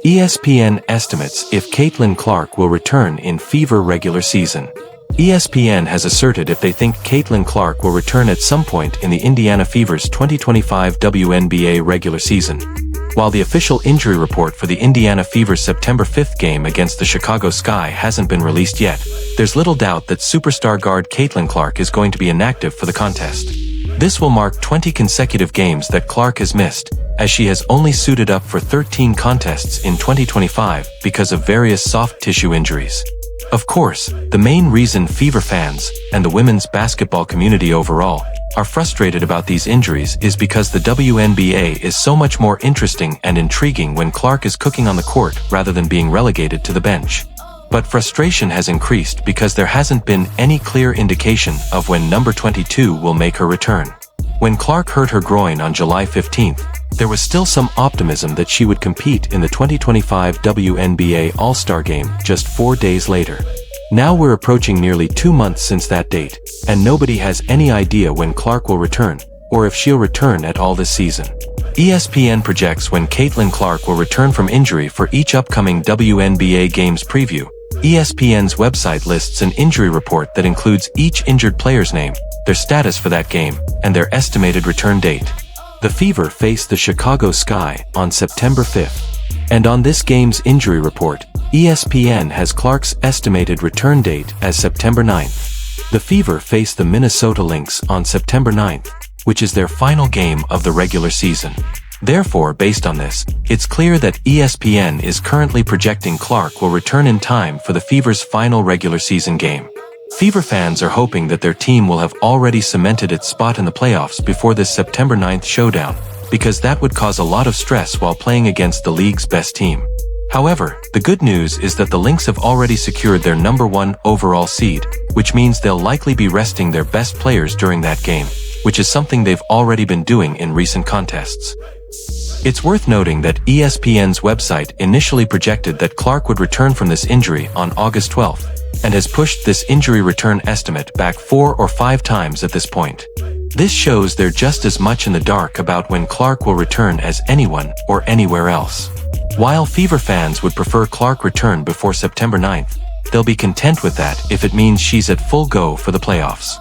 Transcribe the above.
ESPN estimates if Caitlin Clark will return in Fever regular season. ESPN has asserted if they think Caitlin Clark will return at some point in the Indiana Fever's 2025 WNBA regular season. While the official injury report for the Indiana Fever's September 5th game against the Chicago Sky hasn't been released yet, there's little doubt that superstar guard Caitlin Clark is going to be inactive for the contest. This will mark 20 consecutive games that Clark has missed, as she has only suited up for 13 contests in 2025 because of various soft tissue injuries. Of course, the main reason Fever fans, and the women's basketball community overall, are frustrated about these injuries is because the WNBA is so much more interesting and intriguing when Clark is cooking on the court rather than being relegated to the bench. But frustration has increased because there hasn't been any clear indication of when number 22 will make her return. When Clark hurt her groin on July 15th, there was still some optimism that she would compete in the 2025 WNBA All-Star Game just 4 days later. Now we're approaching nearly 2 months since that date, and nobody has any idea when Clark will return, or if she'll return at all this season. ESPN projects when Caitlin Clark will return from injury for each upcoming WNBA Games preview. ESPN's website lists an injury report that includes each injured player's name, their status for that game, and their estimated return date. The Fever face the Chicago Sky on September 5th. And on this game's injury report, ESPN has Clark's estimated return date as September 9th. The Fever face the Minnesota Lynx on September 9th, which is their final game of the regular season. Therefore, based on this, it's clear that ESPN is currently projecting Clark will return in time for the Fever's final regular season game. Fever fans are hoping that their team will have already cemented its spot in the playoffs before this September 9th showdown, because that would cause a lot of stress while playing against the league's best team. However, the good news is that the Lynx have already secured their number 1 overall seed, which means they'll likely be resting their best players during that game, which is something they've already been doing in recent contests. It's worth noting that ESPN's website initially projected that Clark would return from this injury on August 12th, and has pushed this injury return estimate back 4 or 5 times at this point. This shows they're just as much in the dark about when Clark will return as anyone or anywhere else. While Fever fans would prefer Clark return before September 9th, they'll be content with that if it means she's at full go for the playoffs.